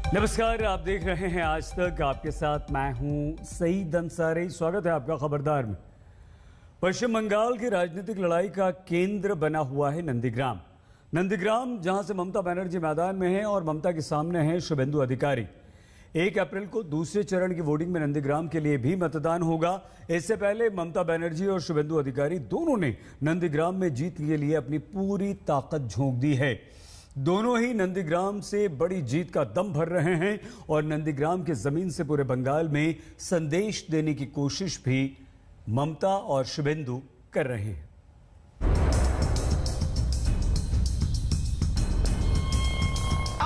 नमस्कार, आप देख रहे हैं आज तक। आपके साथ मैं हूं सईद अंसारी। स्वागत है आपका खबरदार में। पश्चिम बंगाल की राजनीतिक लड़ाई का केंद्र बना हुआ है नंदीग्राम। नंदीग्राम जहां से ममता बनर्जी मैदान में है और ममता के सामने है शुभेंदु अधिकारी। 1 अप्रैल को दूसरे चरण की वोटिंग में नंदीग्राम के लिए भी मतदान होगा। इससे पहले ममता बनर्जी और शुभेंदु अधिकारी दोनों ने नंदीग्राम में जीत के लिए अपनी पूरी ताकत झोंक दी है। दोनों ही नंदीग्राम से बड़ी जीत का दम भर रहे हैं और नंदीग्राम की जमीन से पूरे बंगाल में संदेश देने की कोशिश भी ममता और शुभेंदु कर रहे हैं।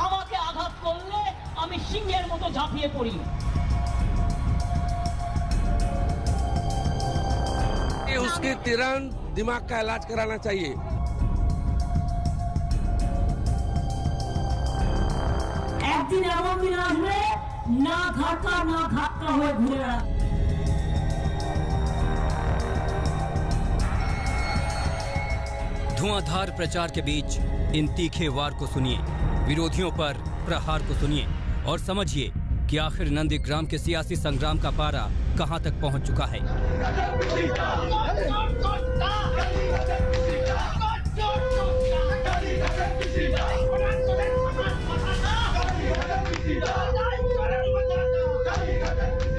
আমাকে আঘাত করলে আমি সিংহের মতো ঝাঁপিয়ে পড়ি। उसके तुरंत दिमाग का इलाज कराना चाहिए। একদিন এমন দিন আসবে না ঘাটা হয়ে ঘুরে বেড়াবে। धुआंधार प्रचार के बीच इन तीखे वार को सुनिए, विरोधियों पर प्रहार को सुनिए और समझिए कि आखिर नंदीग्राम के सियासी संग्राम का पारा कहां तक पहुंच चुका है।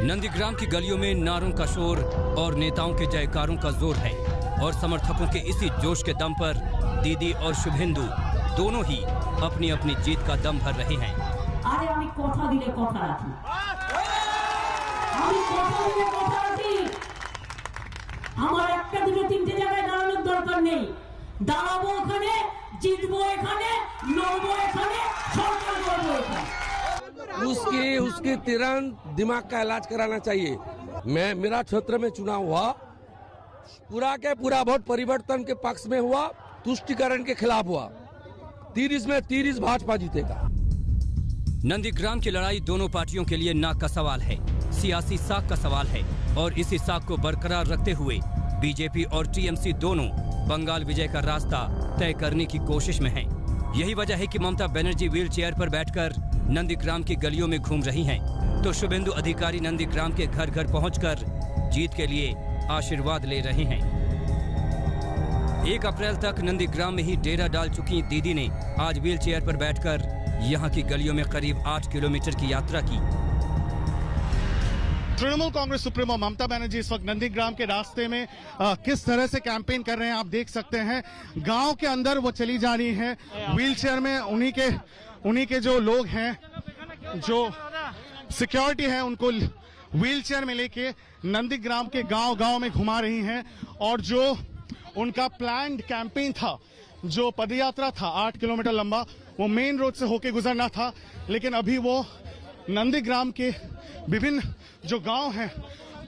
नंदीग्राम की गलियों में नारों का शोर और नेताओं के जयकारों का जोर है और समर्थकों के इसी जोश के दम पर दीदी और शुभेंदु दोनों ही अपनी अपनी जीत का दम भर रहे हैं। আরে আমি কথা দিলে কথা রাখি। আমি কথা দিলে কথা রাখি। আমার একটা দুটো তিনটে জায়গায় দাঁড়ানোর দরকার নেই। দাঁড়াবো ওখানে, জিতবো এখানে, লড়বো এখানে, সরকার করবো এখানে। उसके तुरंत दिमाग का इलाज कराना चाहिए। मेरा क्षेत्र में चुनाव हुआ, पूरा के पूरा वोट परिवर्तन के पक्ष में हुआ, तुष्टिकरण के खिलाफ हुआ। 30 में 30 भाजपा जीतेगा। नंदीग्राम की लड़ाई दोनों पार्टियों के लिए नाक का सवाल है, सियासी साख का सवाल है और इसी साख को बरकरार रखते हुए बीजेपी और टीएमसी दोनों बंगाल विजय का रास्ता तय करने की कोशिश में हैं। यही वजह है कि ममता बनर्जी व्हील चेयर पर बैठकर नंदीग्राम की गलियों में घूम रही हैं, तो शुभेंदु अधिकारी नंदीग्राम के घर घर पहुंचकर जीत के लिए आशीर्वाद ले रहे हैं। 1 अप्रैल तक नंदीग्राम में ही डेरा डाल चुकी दीदी ने आज व्हील चेयर पर बैठकर यहां की गलियों में करीब 8 किलोमीटर की यात्रा की। तृणमूल कांग्रेस सुप्रीमो ममता बनर्जी इस वक्त नंदीग्राम के रास्ते में किस तरह से कैंपेन कर रहे हैं आप देख सकते हैं। गांव के अंदर वो चली जा रही है व्हील चेयर में। उन्हीं के जो लोग हैं, जो सिक्योरिटी है, उनको व्हील चेयर में लेके नंदीग्राम के गांव में घुमा रही हैं। और जो उनका प्लान्ड कैंपेन था, जो पदयात्रा था 8 किलोमीटर लंबा, वो मेन रोड से होके गुजरना था, लेकिन अभी वो नंदीग्राम के विभिन्न जो गांव हैं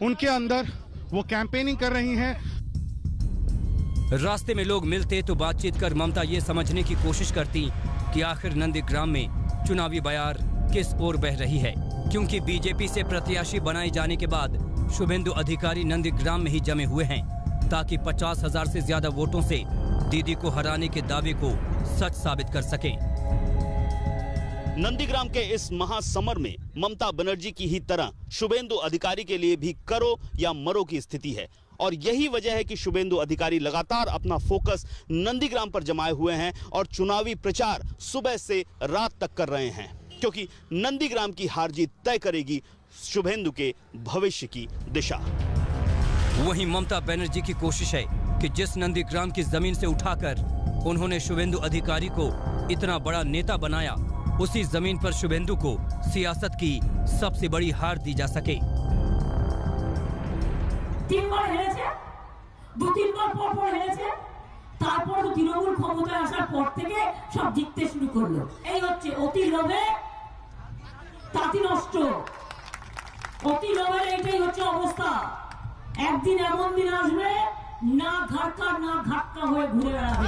उनके अंदर वो कैंपेनिंग कर रही हैं। रास्ते में लोग मिलते तो बातचीत कर ममता ये समझने की कोशिश करती कि आखिर नंदीग्राम में चुनावी बयार किस ओर बह रही है, क्योंकि बीजेपी से प्रत्याशी बनाए जाने के बाद शुभेंदु अधिकारी नंदीग्राम में ही जमे हुए हैं ताकि 50,000 से ज्यादा वोटों से दीदी को हराने के दावे को सच साबित कर सकें। नंदीग्राम के इस महासमर में ममता बनर्जी की ही तरह शुभेंदु अधिकारी के लिए भी करो या मरो की स्थिति है और यही वजह है कि शुभेंदु अधिकारी लगातार अपना फोकस नंदीग्राम पर जमाए हुए हैं और चुनावी प्रचार सुबह से रात तक कर रहे हैं, क्योंकि नंदीग्राम की हार जीत तय करेगी शुभेंदु के भविष्य की दिशा। वहीं ममता बनर्जी की कोशिश है कि जिस नंदीग्राम की जमीन से उठाकर उन्होंने शुभेंदु अधिकारी को इतना बड़ा नेता बनाया, उसी जमीन पर शुभेंदु को सियासत की सबसे बड़ी हार दी जा सके। 3 বার হেরেছে, 2-3 বার পর হেরেছে, তারপর তো তৃণমূল ক্ষমতায় আসার পর থেকে সব জিততে শুরু করলো। এই হচ্ছে অতি লোভে তাঁতি নষ্ট। অতি লোভের এইটাই হচ্ছে অবস্থা। একদিন এমন দিন আসবে না ঘাটকা হয়ে ঘুরে বেড়াবে।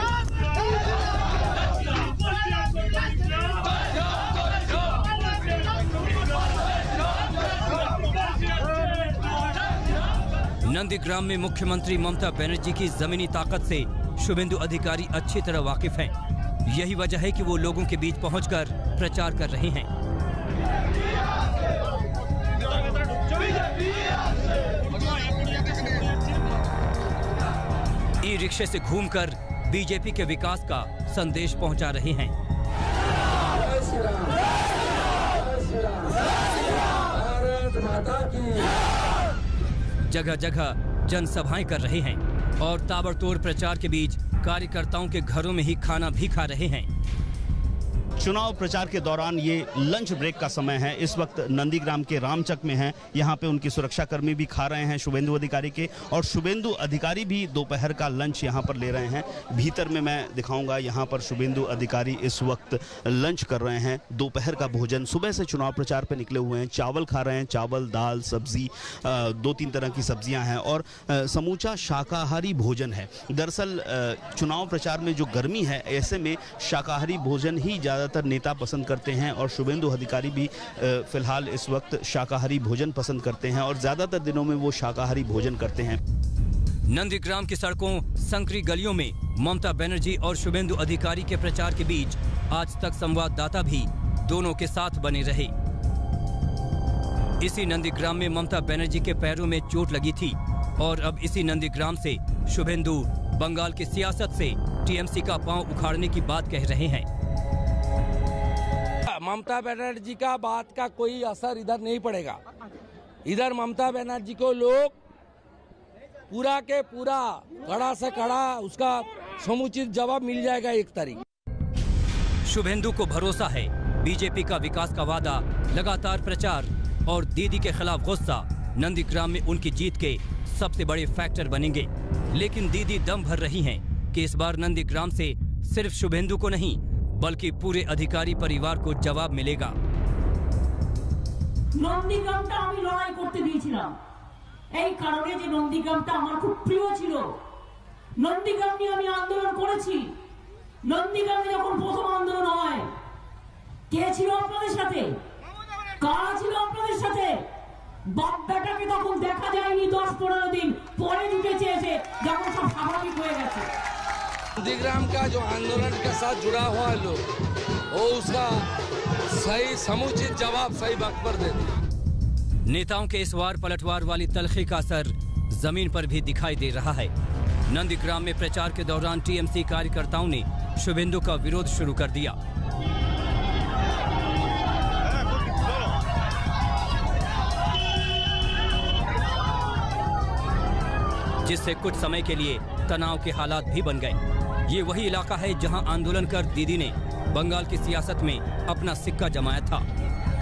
नंदीग्राम में मुख्यमंत्री ममता बनर्जी की जमीनी ताकत से शुभेंदु अधिकारी अच्छी तरह वाकिफ हैं। यही वजह है कि वो लोगों के बीच पहुंचकर प्रचार कर रहे हैं। ई रिक्शे से घूमकर बीजेपी के विकास का संदेश पहुंचा रहे हैं। जगह जगह जनसभाएं कर रहे हैं और ताबड़तोड़ प्रचार के बीच कार्यकर्ताओं के घरों में ही खाना भी खा रहे हैं। चुनाव प्रचार के दौरान ये लंच ब्रेक का समय है। इस वक्त नंदीग्राम के रामचक में हैं। यहाँ पे उनकी सुरक्षाकर्मी भी खा रहे हैं शुभेंदु अधिकारी के, और शुभेंदु अधिकारी भी दोपहर का लंच यहाँ पर ले रहे हैं। भीतर में मैं दिखाऊंगा, यहाँ पर शुभेंदु अधिकारी इस वक्त लंच कर रहे हैं, दोपहर का भोजन। सुबह से चुनाव प्रचार पे निकले हुए हैं, चावल खा रहे हैं, चावल, दाल, सब्जी, 2-3 तरह की सब्जियाँ हैं और समूचा शाकाहारी भोजन है। दरअसल चुनाव प्रचार में जो गर्मी है, ऐसे में शाकाहारी भोजन ही ज़्यादातर नेता पसंद करते हैं और शुभेंदु अधिकारी भी फिलहाल इस वक्त शाकाहारी भोजन पसंद करते हैं और ज्यादातर दिनों में वो शाकाहारी भोजन करते हैं। नंदीग्राम की सड़कों, संकरी गलियों में ममता बनर्जी और शुभेंदु अधिकारी के प्रचार के बीच आज तक संवाददाता भी दोनों के साथ बने रहे। इसी नंदीग्राम में ममता बनर्जी के पैरों में चोट लगी थी और अब इसी नंदीग्राम से शुभेंदु बंगाल की सियासत से टीएमसी का पांव उखाड़ने की बात कह रहे हैं। ममता बनर्जी का बात का कोई असर इधर नहीं पड़ेगा। इधर ममता बनर्जी को लोग पूरा के पूरा कड़ा से कड़ा उसका समुचित जवाब मिल जाएगा एक तारीख। शुभेंदु को भरोसा है बीजेपी का विकास का वादा, लगातार प्रचार और दीदी के खिलाफ गुस्सा नंदीग्राम में उनकी जीत के सबसे बड़े फैक्टर बनेंगे। लेकिन दीदी दम भर रही हैं कि इस बार नंदीग्राम से सिर्फ शुभेंदु को नहीं बल्कि पूरे अधिकारी परिवार को जवाब मिलेगा। নন্দীগ্রামটা আমি লড়াই করতে দিয়েছিলাম এই কারণে যে নন্দীগ্রামটা আমার খুব প্রিয় ছিল। নন্দীগ্রাম নিয়ে আমি আন্দোলন করেছি। নন্দীগ্রামে যখন প্রথম আন্দোলন হয়, কে ছিল আপনাদের সাথে? কারা ছিল আপনাদের সাথে? বাপ বেটাকে তখন দেখা যায়নি, 10-15 দিন পরে জুটেছে এসে যখন সব স্বাভাবিক হয়ে গেছে। नंदीग्राम का जो आंदोलन के साथ जुड़ा हुआ लोग, वो उसका सही समुचित जवाब सही वक्त पर देते। नेताओं के इस वार पलटवार वाली तलखी का असर जमीन पर भी दिखाई दे रहा है। नंदीग्राम में प्रचार के दौरान टीएमसी कार्यकर्ताओं ने शुभेंदु का विरोध शुरू कर दिया। जिससे कुछ समय के लिए तनाव के हालात भी बन गए। ये वही इलाका है जहां आंदोलन कर दीदी ने बंगाल की सियासत में अपना सिक्का जमाया था।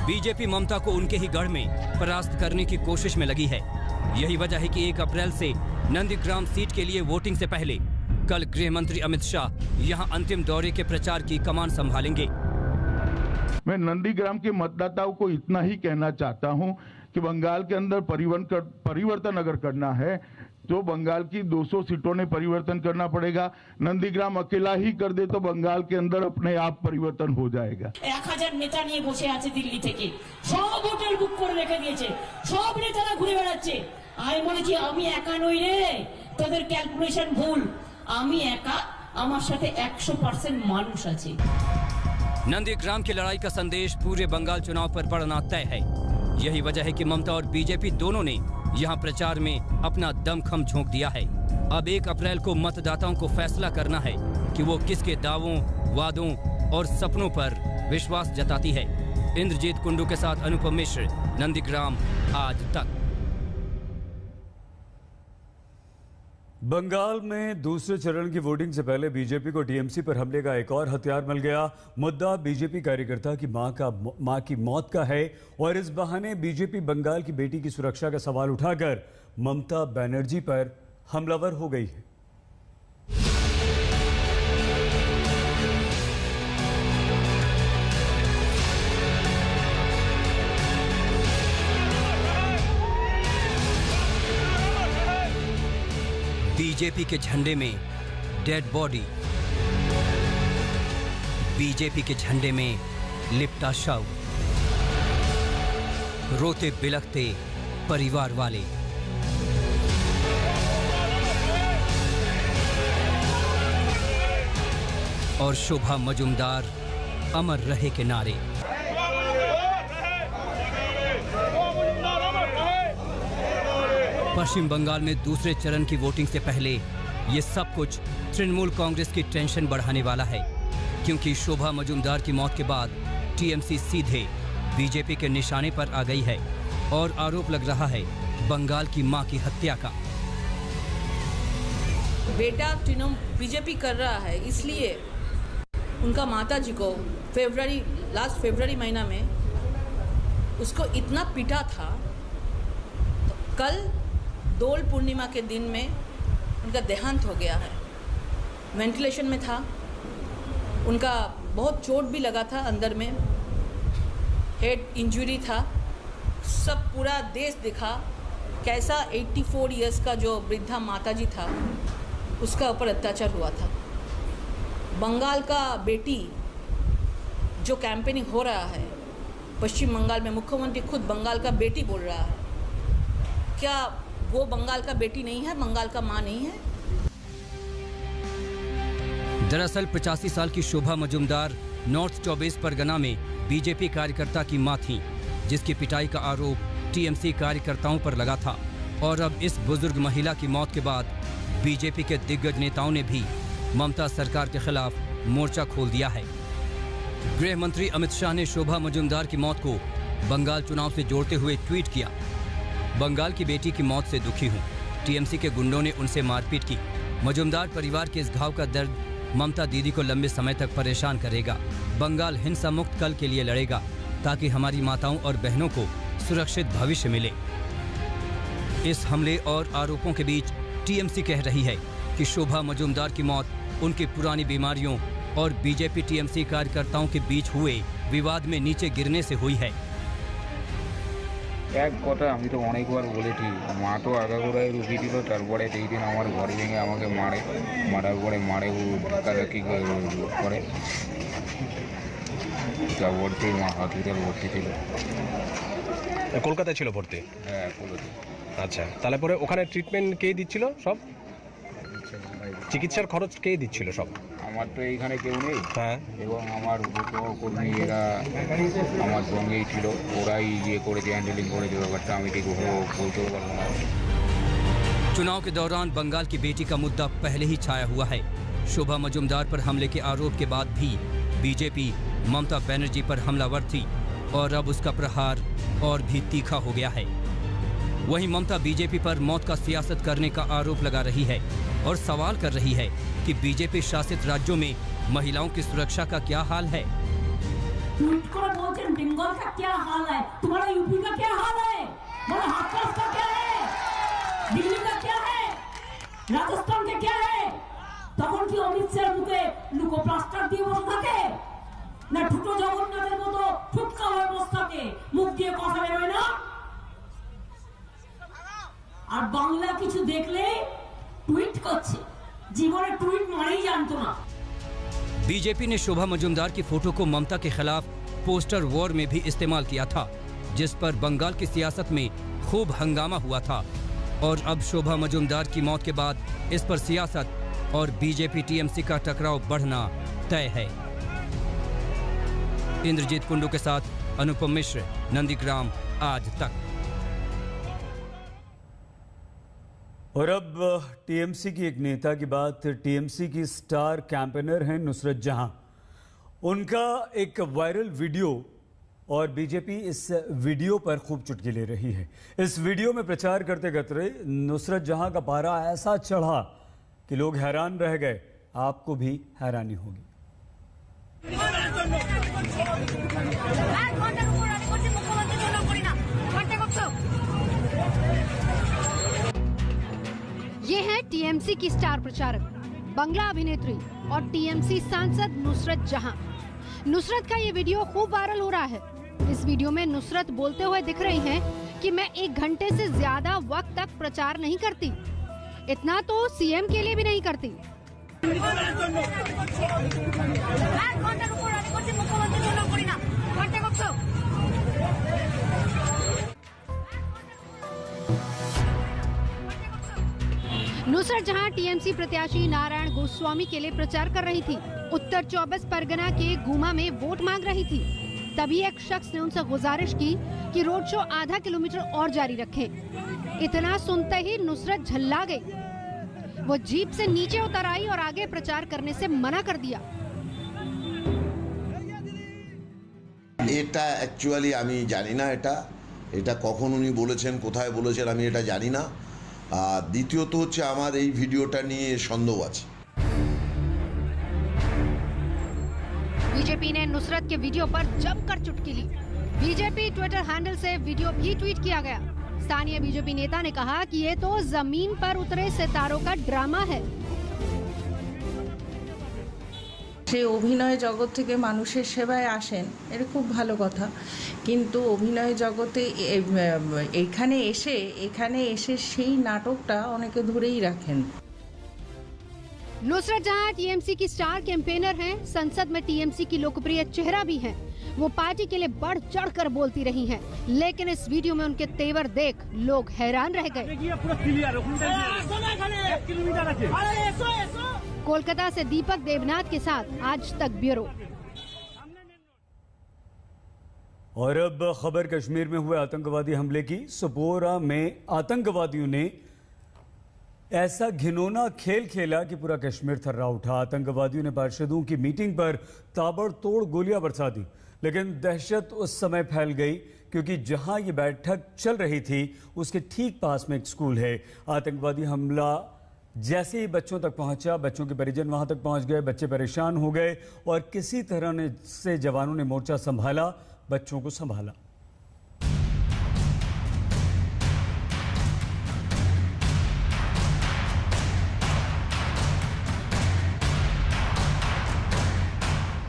बीजेपी ममता को उनके ही गढ़ में परास्त करने की कोशिश में लगी है। यही वजह है कि 1 अप्रैल से नंदीग्राम सीट के लिए वोटिंग से पहले कल गृह मंत्री अमित शाह यहां अंतिम दौरे के प्रचार की कमान संभालेंगे। मैं नंदीग्राम के मतदाताओं को इतना ही कहना चाहता हूं कि बंगाल के अंदर परिवर्तन अगर करना है तो बंगाल की 200 सीटों ने परिवर्तन करना पड़ेगा। नंदीग्राम अकेला ही कर दे तो बंगाल के अंदर अपने आप परिवर्तन हो जाएगा। 1000 নেতা নিয়ে বসে আছে দিল্লি থেকে, সব হোটেল বুক করে রেখে দিয়েছে, সব নেতারা ঘুরে বেড়াচ্ছে। আমি বলেছি আমি একা নই রে, তোদের ক্যালকুলেশন ভুল। আমি একা, আমার সাথে 100% মানুষ আছে। नंदीग्राम की लड़ाई का संदेश पूरे बंगाल चुनाव पर पड़ना तय है। यही वजह है कि ममता और बीजेपी दोनों ने यहां प्रचार में अपना दमखम झोंक दिया है। अब 1 अप्रैल को मतदाताओं को फैसला करना है कि वो किसके दावों, वादों और सपनों पर विश्वास जताती है। इंद्रजीत कुंडू के साथ अनुपम मिश्र, नंदीग्राम आज तक। बंगाल में दूसरे चरण की वोटिंग से पहले बीजेपी को टीएमसी पर हमले का एक और हथियार मिल गया। मुद्दा बीजेपी कार्यकर्ता की मां की मौत का है और इस बहाने बीजेपी बंगाल की बेटी की सुरक्षा का सवाल उठाकर ममता बनर्जी पर हमलावर हो गई है। बीजेपी के झंडे में डेड बॉडी, बीजेपी के झंडे में लिपटा शव, रोते बिलखते परिवार वाले। और शोभा मजुमदार अमर रहे के नारे। पश्चिम बंगाल में दूसरे चरण की वोटिंग से पहले ये सब कुछ तृणमूल कांग्रेस की टेंशन बढ़ाने वाला है, क्योंकि शोभा मजुमदार की मौत के बाद टीएमसी सीधे बीजेपी के निशाने पर आ गई है और आरोप लग रहा है बंगाल की मां की हत्या का। बेटा बीजेपी कर रहा है, इसलिए उनका माता जी को लास्ट फरवरी महीना में उसको इतना पीटा था। तो कल दोल पूर्णिमा के दिन में उनका देहांत हो गया है। वेंटिलेशन में था, उनका बहुत चोट भी लगा था, अंदर में हेड इंजरी था। सब पूरा देश दिखा कैसा 84 इयर्स का जो वृद्धा माताजी था उसका ऊपर अत्याचार हुआ था। बंगाल का बेटी जो कैंपेनिंग हो रहा है पश्चिम बंगाल में, मुख्यमंत्री खुद बंगाल का बेटी बोल रहा है। क्या वो बंगाल का बेटी नहीं है, बंगाल का मां नहीं है? दरअसल 85 साल की शोभा मजुमदार नॉर्थ 24 परगना में बीजेपी कार्यकर्ता की मां थी, जिसकी पिटाई का आरोप टीएमसी कार्यकर्ताओं पर लगा था। और अब इस बुजुर्ग महिला की मौत के बाद बीजेपी के दिग्गज नेताओं ने भी ममता सरकार के खिलाफ मोर्चा खोल दिया है। गृह मंत्री अमित शाह ने शोभा मजुमदार की मौत को बंगाल चुनाव से जोड़ते हुए ट्वीट किया, बंगाल की बेटी की मौत से दुखी हूं, टीएमसी के गुंडों ने उनसे मारपीट की। मजुमदार परिवार के इस घाव का दर्द ममता दीदी को लंबे समय तक परेशान करेगा। बंगाल हिंसा मुक्त कल के लिए लड़ेगा ताकि हमारी माताओं और बहनों को सुरक्षित भविष्य मिले। इस हमले और आरोपों के बीच टीएमसी कह रही है कि शोभा मजुमदार की मौत उनकी पुरानी बीमारियों और बीजेपी टीएमसी कार्यकर्ताओं के बीच हुए विवाद में नीचे गिरने से हुई है। এক কথা আমি তো অনেকবার বলেছি, মা তো আগাগোড়ায় রুগী দিল, তারপরে সেই দিন আমার ঘর ভেঙে আমাকে মারার পরে মারে ধাক্কাধাক্কি করে, তারপরে মা হসপিটাল ভর্তি ছিল। কলকাতায় ছিল ভর্তি? হ্যাঁ, কলকাতা। আচ্ছা, তাহলে পরে ওখানে ট্রিটমেন্ট কে দিচ্ছিল? সব চিকিৎসার খরচ কে দিচ্ছিল সব? আমার তো এইখানে কেউ নেই। হ্যাঁ, এবং আমার কর্মী এরা আমার সঙ্গেই ছিল, ওরাই ইয়ে করেছে, হ্যান্ডেলিং করেছে ব্যাপারটা, আমি ঠিক বলতেও পারবো না। चुनाव के दौरान बंगाल की बेटी का मुद्दा पहले ही छाया हुआ है। शोभा मजुमदार पर हमले के आरोप के बाद भी बीजेपी ममता बनर्जी पर हमलावर थी और अब उसका प्रहार और भी तीखा हो गया है। वहीं ममता बीजेपी पर मौत का सियासत करने का आरोप लगा रही है और सवाल कर रही है कि बीजेपी शासित राज्यों में महिलाओं की सुरक्षा का क्या हाल है। बंगाल का क्या हाल है, तुम्हारा यूपी का क्या हाल है, तुम्हारा हाथरस का क्या है, दिल्ली का क्या है, राजस्थान के क्या है? তখন কি অমিত শাহর মুখে লুকো প্লাস্টার দিয়ে বসে থাকে না ঠুটো জগন্নাথের মতো ফুটকা হয়ে বসে থাকে, মুখ দিয়ে কথা বেরোয় না? আর বাংলা কিছু দেখলে টুইট করছে, জীবনে টুইট মানেই জানতো না। बीजेपी ने शोभा मजुमदार की फोटो को ममता के खिलाफ पोस्टर वॉर में भी इस्तेमाल किया था, जिस पर बंगाल की सियासत में खूब हंगामा हुआ था। और अब शोभा मजुमदार की मौत के बाद इस पर सियासत और बीजेपी टीएमसी का टकराव बढ़ना तय है। इंद्रजीत कुंडू के साथ अनुपम मिश्र, नंदीग्राम, आज तक। और अब टीएमसी की एक नेता की बात। टीएमसी की स्टार कैंपेनर हैं नुसरत जहां। उनका एक वायरल वीडियो और बीजेपी इस वीडियो पर खूब चुटकी ले रही है। इस वीडियो में प्रचार करते करते नुसरत जहां का पारा ऐसा चढ़ा कि लोग हैरान रह गए। आपको भी हैरानी होगी। ये है टीएमसी की स्टार प्रचारक, बंगला अभिनेत्री और टीएमसी सांसद नुसरत जहां। नुसरत का ये वीडियो खूब वायरल हो रहा है। इस वीडियो में नुसरत बोलते हुए दिख रही हैं कि मैं 1 घंटे से ज्यादा वक्त तक प्रचार नहीं करती, इतना तो सीएम के लिए भी नहीं करती। नुसरत जहां टीएमसी प्रत्याशी नारायण गोस्वामी के लिए प्रचार कर रही थी, उत्तर 24 परगना के गुमा में वोट मांग रही थी, तभी एक शख्स ने उनसे गुजारिश की कि रोड शो आधा किलोमीटर और जारी रखें। इतना सुनते ही नुसरत झल्ला गई। वो जीप से नीचे उतर आई और आगे प्रचार करने से मना कर दिया। এটা অ্যাকচুয়ালি আমি জানি না, এটা কখন উনি বলেছেন, কোথায় বলেছেন আমি এটা জানি না। আর দ্বিতীয়ত হচ্ছে আমার এই ভিডিওটা নিয়ে সন্দেহ আছে। बीजेपी ने नुसरत के वीडियो पर जमकर चुटकी ली। बीजेपी ट्विटर हैंडल से वीडियो भी ट्वीट किया गया। स्थानीय बीजेपी नेता ने कहा कि ये तो जमीन पर उतरे सितारों का ड्रामा है। সে অভিনয় জগৎ থেকে মানুষের সেবায় আসেন, এটা খুব ভালো কথা, কিন্তু অভিনয় জগতে এখানে এসে সেই নাটকটা অনেকে ধরেই রাখেন। नुसरत जहां टीएमसी की स्टार कैंपेनर हैं, संसद में टीएमसी की लोकप्रिय चेहरा भी हैं। वो पार्टी के लिए बढ़ चढ़कर बोलती रही हैं, लेकिन इस वीडियो में उनके तेवर देख लोग हैरान रह गए। कोलकाता से दीपक देवनाथ के साथ आज तक ब्यूरो। और अब खबर कश्मीर में हुए आतंकवादी हमले की। सोपोरा में आतंकवादियों ने ऐसा घिनौना खेल खेला कि पूरा कश्मीर थर्रा उठा। आतंकवादियों ने पार्षदों की मीटिंग पर ताबड़तोड़ गोलियां बरसा दी, लेकिन दहशत उस समय फैल गई क्योंकि जहां ये बैठक चल रही थी उसके ठीक पास में एक स्कूल है। आतंकवादी हमला जैसे ही बच्चों तक पहुंचा, बच्चों के परिजन वहां तक पहुंच गए। बच्चे परेशान हो गए और किसी तरह से जवानों ने मोर्चा संभाला, बच्चों को संभाला।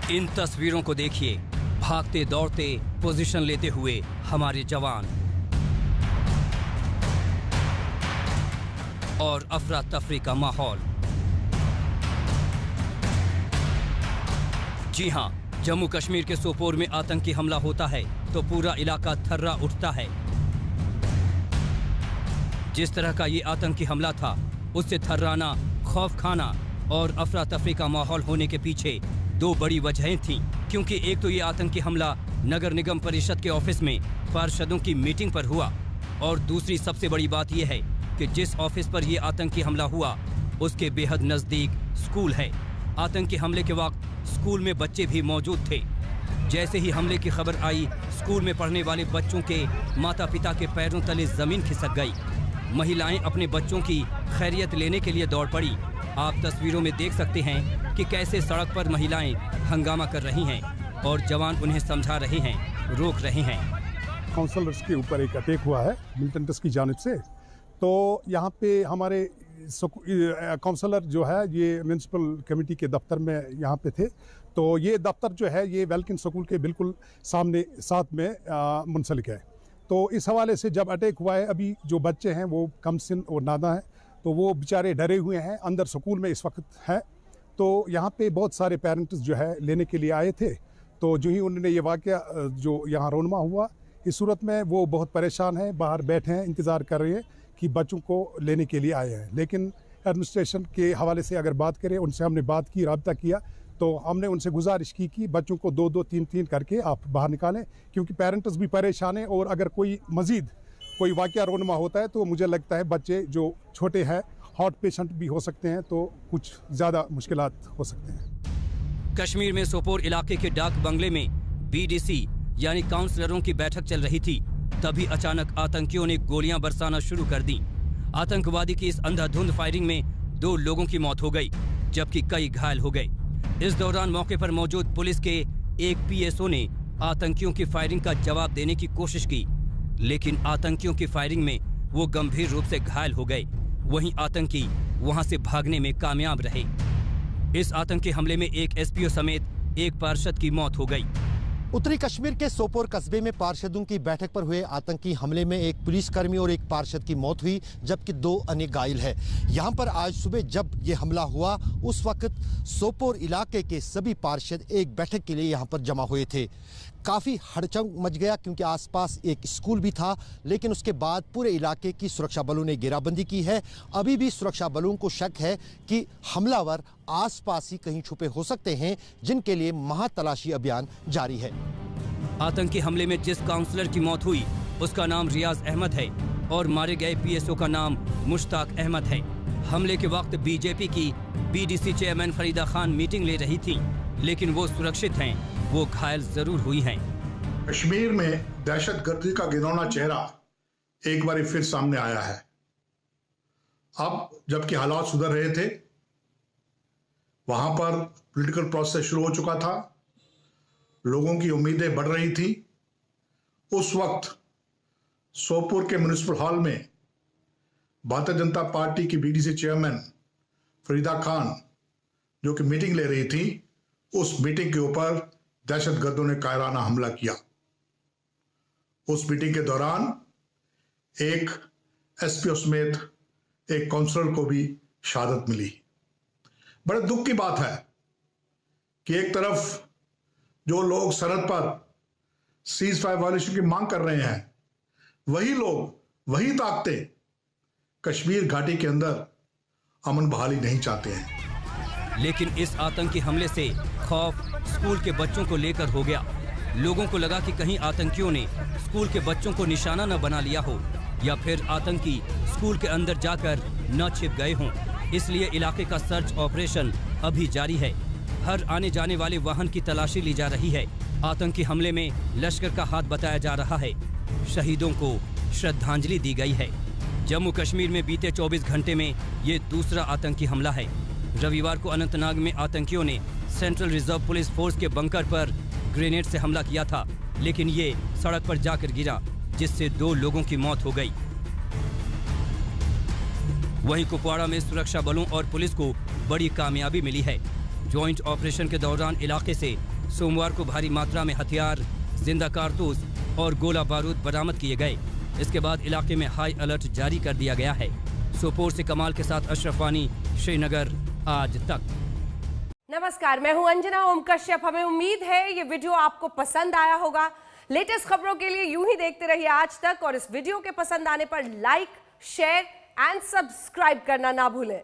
इन तस्वीरों को देखिए, भागते दौड़ते पोजीशन लेते हुए हमारे जवान और अफरा तफरी का माहौल। जी हां, जम्मू कश्मीर के सोपोर में आतंकी हमला होता है तो पूरा इलाका थर्रा उठता है। जिस तरह का ये आतंकी हमला था, उससे थर्राना, खौफ खाना और अफरा तफरी का माहौल होने के पीछे दो बड़ी वजहें थीं। क्योंकि एक तो ये आतंकी हमला नगर निगम परिषद के ऑफिस में पार्षदों की मीटिंग पर हुआ, और दूसरी सबसे बड़ी बात यह है कि जिस ऑफिस पर यह आतंकी हमला हुआ उसके बेहद नजदीक स्कूल है। आतंकी हमले के वक्त स्कूल में बच्चे भी मौजूद थे। जैसे ही हमले की खबर आई, स्कूल में पढ़ने वाले बच्चों के माता पिता के पैरों तले जमीन खिसक गई। महिलाएं अपने बच्चों की खैरियत लेने के लिए दौड़ पड़ी। आप तस्वीरों में देख सकते हैं कि कैसे सड़क पर महिलाएं हंगामा कर रही हैं और जवान उन्हें समझा रहे हैं, रोक रहे हैं। काउंसलर्स के ऊपर एक अटैक हुआ है मिलिटेंट्स की जानिब से, तो यहाँ पे हमारे काउंसलर जो है ये म्यूनसिपल कमेटी के दफ्तर में यहाँ पे थे। तो ये दफ्तर जो है ये वेल्किन स्कूल के बिल्कुल सामने साथ में मुंसलिक है। तो इस हवाले से जब अटैक हुआ है, अभी जो बच्चे हैं वो कमसिन और नादा हैं, तो वो बेचारे डरे हुए हैं, अंदर स्कूल में इस वक्त हैं। तो यहाँ पे बहुत सारे पेरेंट्स जो है लेने के लिए आए थे। तो जो ही उन्होंने ये वाक़या जो यहाँ रोनमा हुआ, इस सूरत में वो बहुत परेशान हैं, बाहर बैठे हैं, इंतज़ार कर रहे हैं कि बच्चों को लेने के लिए आए हैं। लेकिन एडमिनिस्ट्रेशन के हवाले से अगर बात करें, उनसे हमने बात की, रब्ता किया, तो हमने उनसे गुजारिश की कि बच्चों को 2-2, 3-3 करके आप बाहर निकालें, क्योंकि पेरेंट्स भी परेशान हैं। और अगर कोई मज़ीद कोई वाक़या रोनमा होता है तो मुझे लगता है बच्चे जो छोटे हैं, हार्ट पेशेंट भी हो सकते हैं, तो कुछ ज़्यादा मुश्किलात हो सकते हैं। कश्मीर में सोपोर इलाके के डाक बंगले में बीडीसी यानी काउंसलरों की बैठक चल रही थी। तभी अचानक आतंकियों ने गोलियां बरसाना शुरू कर दी। आतंकवादी की इस अंधाधुंध फायरिंग में 2 लोगों की मौत हो गई, जबकि कई घायल हो गए। इस दौरान मौके पर मौजूद पुलिस के एक पीएसओ ने आतंकियों की फायरिंग का जवाब देने की कोशिश की, लेकिन आतंकियों की फायरिंग में वो गंभीर रूप से घायल हो गए। वहीं आतंकी वहां से भागने में कामयाब रहे। इस आतंकी हमले में एक एसपीओ समेत एक पार्षद की मौत हो गई। उत्तरी कश्मीर के सोपोर कस्बे में पार्षदों की बैठक पर हुए आतंकी हमले में एक पुलिसकर्मी और एक पार्षद की मौत हुई, जबकि 2 अन्य घायल हैं। यहाँ पर आज सुबह जब ये हमला हुआ, उस वक्त सोपोर इलाके के सभी पार्षद एक बैठक के लिए यहाँ पर जमा हुए थे। काफ़ी हड़चंग मच गया क्योंकि आसपास एक स्कूल भी था, लेकिन उसके बाद पूरे इलाके की सुरक्षा बलों ने घेराबंदी की है। अभी भी सुरक्षा बलों को शक है कि हमलावर आसपास ही कहीं छुपे हो सकते हैं, जिनके लिए महातलाशी अभियान जारी है। आतंकी हमले में जिस काउंसलर की मौत हुई उसका नाम रियाज अहमद है और मारे गए पीएसओ का नाम मुश्ताक अहमद है। हमले के वक्त बीजेपी की BDC chairman Farida Khan meeting ले रही थी, लेकिन वो सुरक्षित हैं, वो घायल जरूर हुई हैं। कश्मीर में दहशतगर्दी का घिनौना चेहरा एक बार फिर सामने आया है। अब जबकि हालात सुधर रहे थे, वहां पर पॉलिटिकल प्रोसेस शुरू हो चुका था, लोगों की उम्मीदें बढ़ रही थी, उस वक्त सोपोर के म्युनिसिपल हॉल में भारतीय जनता पार्टी की बीडीसी चेयरमैन फरीदा खान जो कि मीटिंग ले रही थी, उस मीटिंग के ऊपर दहशतगर्दों ने कायराना हमला किया। उस मीटिंग के दौरान एक एसपीओ समेत एक काउंसलर को भी शहादत मिली। बड़े दुख की बात है कि एक तरफ जो लोग सरहद पर सीज फायर वायलेशन की मांग कर रहे हैं, वही लोग, वही ताकतें कश्मीर घाटी के अंदर अमन बहाली नहीं चाहते हैं। लेकिन इस आतंकी हमले से खौफ स्कूल के बच्चों को लेकर हो गया। लोगों को लगा कि कहीं आतंकियों ने स्कूल के बच्चों को निशाना न बना लिया हो, या फिर आतंकी स्कूल के अंदर जाकर न छिप गए हों। इसलिए इलाके का सर्च ऑपरेशन अभी जारी है। हर आने जाने वाले वाहन की तलाशी ली जा रही है। आतंकी हमले में लश्कर का हाथ बताया जा रहा है। शहीदों को श्रद्धांजलि दी गई है। जम्मू कश्मीर में बीते 24 घंटे में ये दूसरा आतंकी हमला है। रविवार को अनंतनाग में आतंकियों ने सेंट्रल रिजर्व पुलिस फोर्स के बंकर पर ग्रेनेड से हमला किया था, लेकिन ये सड़क पर जाकर गिरा, जिससे 2 लोगों की मौत हो गई। वहीं कुपवाड़ा में सुरक्षा बलों और पुलिस को बड़ी कामयाबी मिली है। ज्वाइंट ऑपरेशन के दौरान इलाके से सोमवार को भारी मात्रा में हथियार, जिंदा कारतूस और गोला बारूद बरामद किए गए। इसके बाद इलाके में हाई अलर्ट जारी कर दिया गया है। सोपोर से कमाल के साथ अशरफ वानी, श्रीनगर, आज तक। नमस्कार, मैं हूं अंजना ओम कश्यप। हमें उम्मीद है ये वीडियो आपको पसंद आया होगा। लेटेस्ट खबरों के लिए यूं ही देखते रहिए आज तक, और इस वीडियो के पसंद आने पर लाइक, शेयर एंड सब्सक्राइब करना ना भूलें।